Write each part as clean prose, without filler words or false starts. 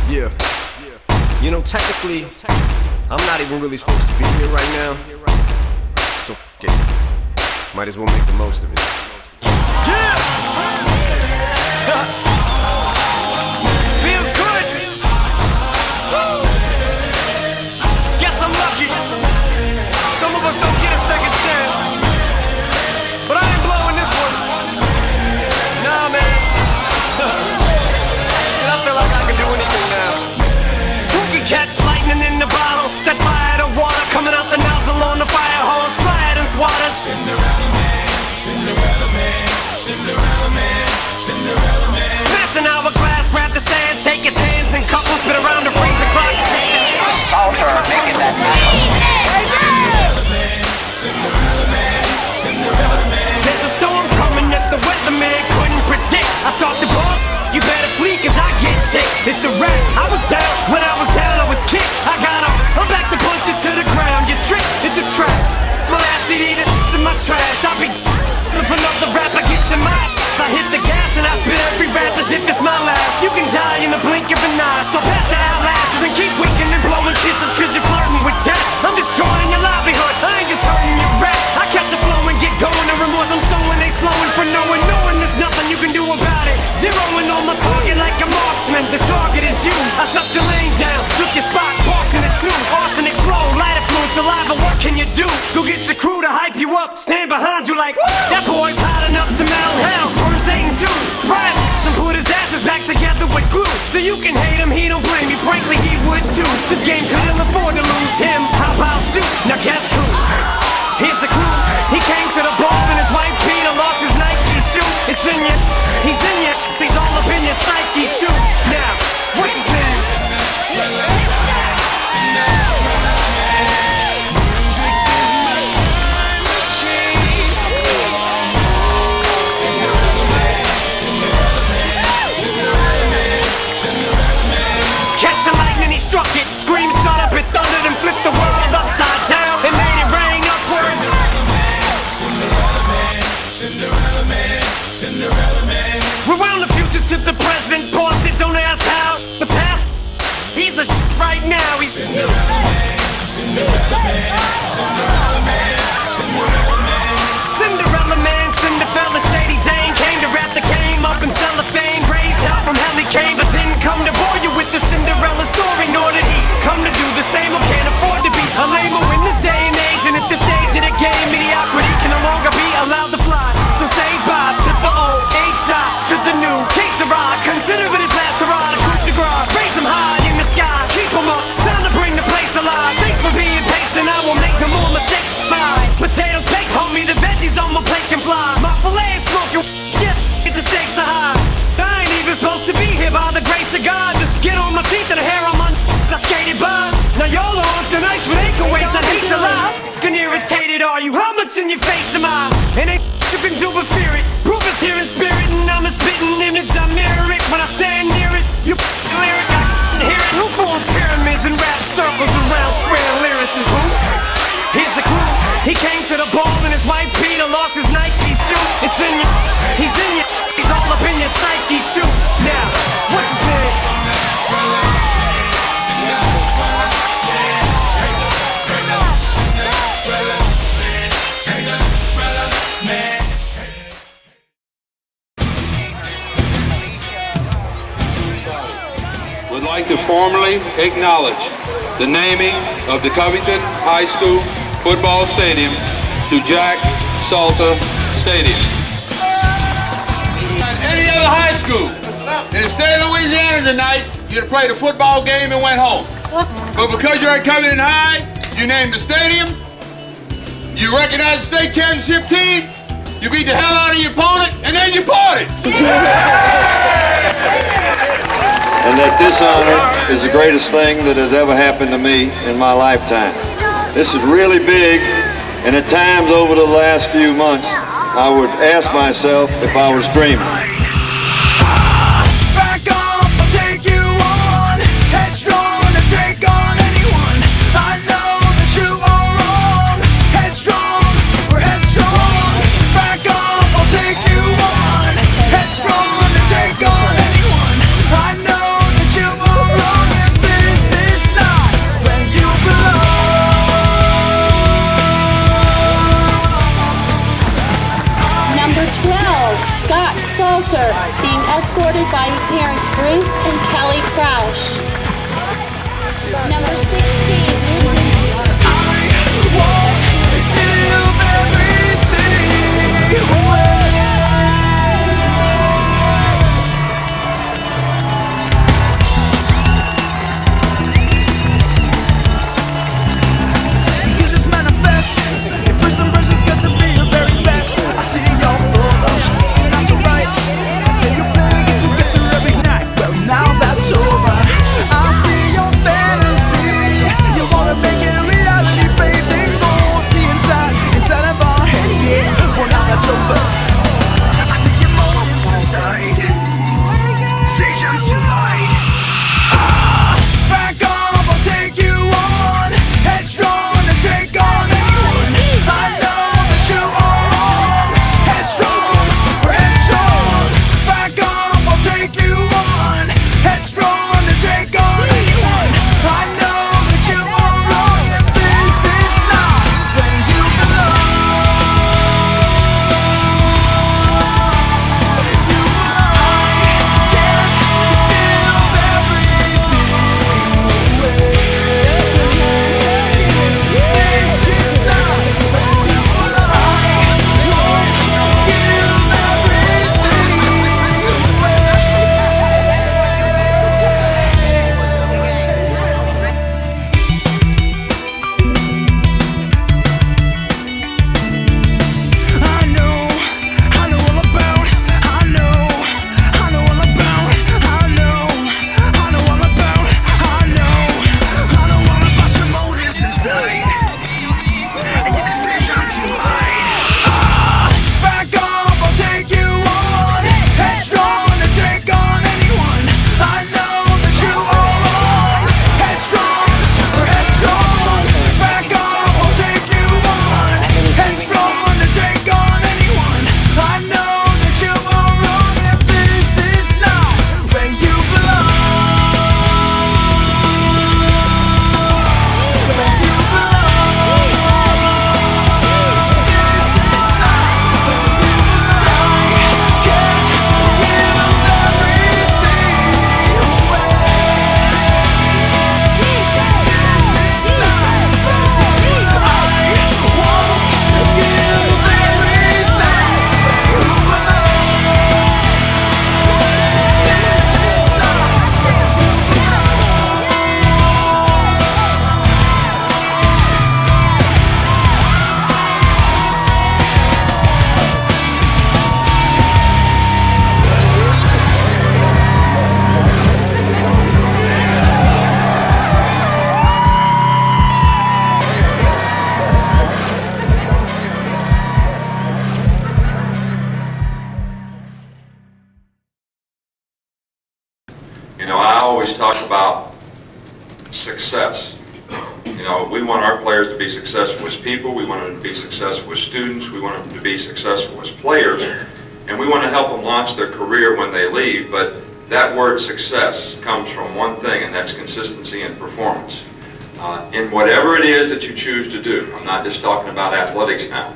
Yeah. You know, technically, I'm not even really supposed to be here right now. So, f*** it. Might as well make the most of it. Yeah! Feels good! Woo! Guess I'm lucky. Some of us don't get a second chance. But I ain't blowing this one. Nah, man. And I feel like I can do anything now. Who can catch lightning in the bottle? Set fire to water coming out the nozzle on the fire hose. Fly it and swat us. Cinderella man, Cinderella man, Cinderella man, Cinderella man. Smash an hourglass, grab the sand, take his hands and cup him, spin around the freezer clock. Salter making that tackle. Cinderella man, Cinderella man, Cinderella man. There's a storm coming that the weatherman couldn't predict. I start to bump, you better flee cause I get ticked. It's a wrap, I was down, when I was down I was kicked. I got up, I'm back to punch you to the ground. You trick, it's a trap. My last CD that's in my trash. I be if another rapper gets in my I hit the gas and I spit every rap as if it's my last. You can die in the blink of an eye, so pass your eyelashes and keep winking and blowing kisses cause you're flirting with death. I'm destroying your livelihood, I ain't just hurting your rap. I catch a flow and get going, the remorse I'm sowing ain't slowing for knowing there's nothing you can do about it. Zeroing on my target like a marksman, the target is you. I shut your lane down, took your spot, parked in a tube. Arsenic flow, light affluence, saliva, what can you do? Go get your crew to hype you up, stand behind you like woo! That boy's hot enough to melt hell. Burn Satan too, fries and put his asses back together with glue. So you can hate him, he don't blame me, frankly he would too. This game couldn't afford to lose him, how about you? Now guess who? Here's a clue, he came to the bar in his white Peter, lost his Nike shoe. It's in you, he's in you, he's all up in your psyche too. Now, what's his name? Music is my time machine. Cinderella man, Cinderella man, Cinderella man, Cinderella man. Catch a lightning, he struck it, screamed, shut up, it thundered and flipped the world upside down and made it rain upward. Cinderella man, Cinderella man, Cinderella man. Rewound the future to the present, paused it, don't ask how. The past, he's the right now, he's Cinderella man, Cinderella man, Cinderella man, Cinderella man. Cinderella man, Cinderella, shady Dane. Came to rap the game up and sell a fame. Raised hell from hell he came, but didn't come to bore you with the Cinderella story. Nor did he come to do the same or can't afford to be a lame in this day and age. And at this stage of the game, mediocrity can no longer be allowed to fly. So say bye to the old, H.I. to the new. Case of ride, consider it his last hurrah. A coup de grace, raise him high in the sky. Keep him up, time to bring the place alive. Thanks for being patient, I will make no more mistakes. Bye. Potatoes baked, homie, the veggies on my plate can fly. My filet is smoking, yeah, the stakes are high. I ain't even supposed to be here by the grace of God. The skin on my teeth and the hair on my I skated by. Now y'all are on the ice with ankle weights, I hate to lie. Can irritated are you? How much in your face am I? And ain't you can do but fear it. Proof is here in spirit and I'm a spitting image. I mirror it when I stand near it. You lyric, I can hear it. Who forms pyramids and rap circles around square lyricists? Who? Here's a clue. He came to the ball in his white Peter, lost his Nike shoe. It's in you, he's in you, he's all up in your psyche too. Now, what's his name? Would like to formally acknowledge the naming of the Covington High School football stadium to Jack Salter Stadium. Any other high school in the state of Louisiana tonight, you'd have played a football game and went home. But because you're at Covington High, you named the stadium, you recognize the state championship team, you beat the hell out of your opponent, and then you partied. And that this honor is the greatest thing that has ever happened to me in my lifetime. This is really big, and at times over the last few months, I would ask myself if I was dreaming. Back off, I'll take you on. Headstrong to take on anyone. I know that you are wrong. Headstrong, we're headstrong. Back off, I'll take you on. Headstrong to take on anyone. I know that you are wrong. escorted by his parents Bruce and Kelly Crouch. Number 16. You know, I always talk about success. You know, we want our players to be successful as people, we want them to be successful as students, we want them to be successful as players, and we want to help them launch their career when they leave, but that word success comes from one thing, and that's consistency and performance. In whatever it is that you choose to do, I'm not just talking about athletics now.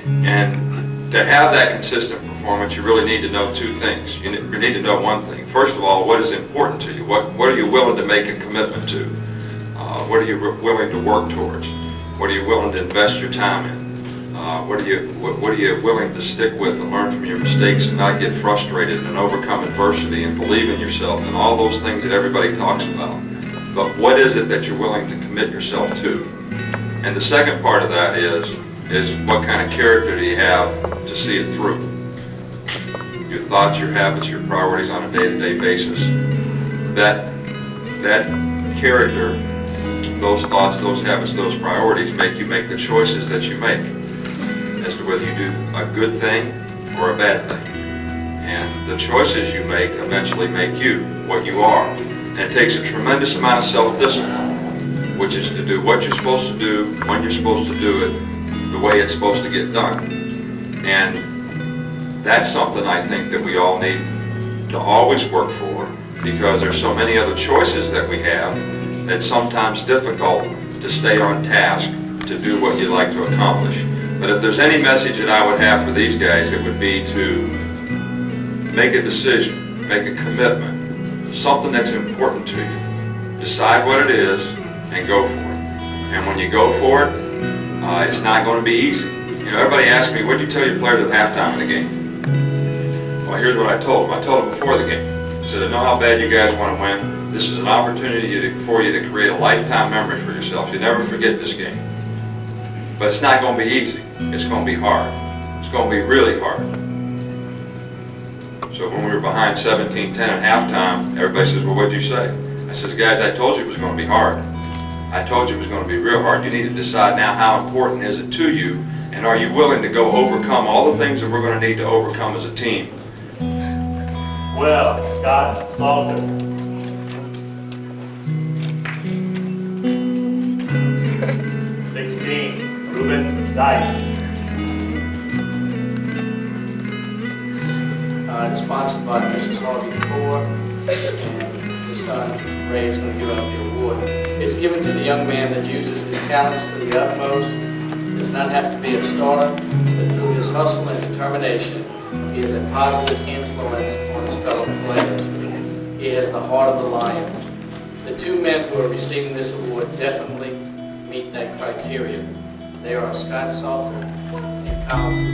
And to have that consistent performance, you really need to know two things. You need to know one thing. First of all, what is important to you? What are you willing to make a commitment to? What are you willing to work towards? What are you willing to invest your time in? What are you willing to stick with and learn from your mistakes and not get frustrated and overcome adversity and believe in yourself and all those things that everybody talks about? But what is it that you're willing to commit yourself to? And the second part of that is what kind of character do you have to see it through? Your thoughts, your habits, your priorities on a day-to-day basis. That character, those thoughts, those habits, those priorities make you make the choices that you make as to whether you do a good thing or a bad thing. And the choices you make eventually make you what you are. And it takes a tremendous amount of self-discipline, which is to do what you're supposed to do, when you're supposed to do it, the way it's supposed to get done. And that's something I think that we all need to always work for, because there's so many other choices that we have that it's sometimes difficult to stay on task to do what you'd like to accomplish. But if there's any message that I would have for these guys, it would be to make a decision, make a commitment, something that's important to you. Decide what it is and go for it. And when you go for it, it's not going to be easy. You know, everybody asks me, what did you tell your players at halftime in the game? Well, here's what I told them. I told them before the game. I said, I know how bad you guys want to win. This is an opportunity for you to create a lifetime memory for yourself. You'll never forget this game. But it's not going to be easy. It's going to be hard. It's going to be really hard. So when we were behind 17-10 at halftime, everybody says, well, what'd you say? I says, guys, I told you it was going to be hard. I told you it was going to be real hard. You need to decide now how important is it to you, and are you willing to go overcome all the things that we're going to need to overcome as a team? Will, Scott, Salter. 16, Ruben Dykes. It's sponsored by Mrs. Harvey Kaur, and his son Ray is going to give out the award. It's given to the young man that uses his talents to the utmost, does not have to be a starter, but through his hustle and determination, he is a positive influence on his fellow players. He has the heart of the lion. The two men who are receiving this award definitely meet that criteria. They are Scott Salter and Kyle Cooper.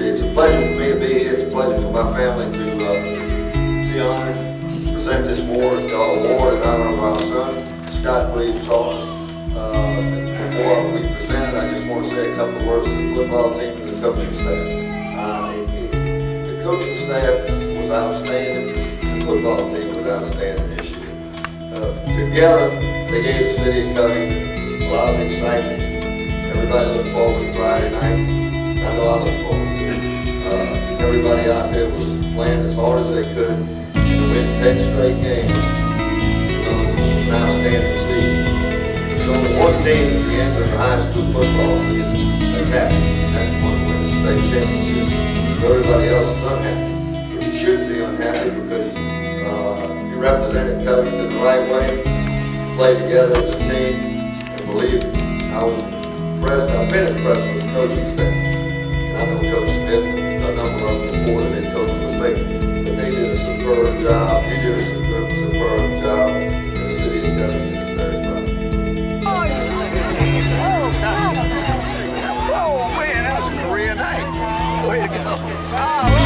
It's a pleasure for me to be here. It's a pleasure for my family to be honored, present this award in honor of our son, Scott Williams Salter. Before we present it, I just want to say a couple of words to the football team and the coaching staff. The coaching staff was outstanding. The football team was outstanding this year. Together, they gave the city of Covington a lot of excitement. Everybody looked forward to Friday night. I know I look forward to it. Everybody out there was playing as hard as they could, and to win 10 straight games was an outstanding season. There's only one team at the end of the high school football season that's happy, and that's the one that wins the state championship. So everybody else is unhappy, but you shouldn't be unhappy because you represented Covington the right way, played together as a team, and believe me, I was impressed. I've been impressed with the coaching staff. I know Coach Smith, a number of them before that had coached with me, but they did a superb job. You did a superb job, and the city of Covington is very proud of you. Oh, man, that was a Korean night. Way to go.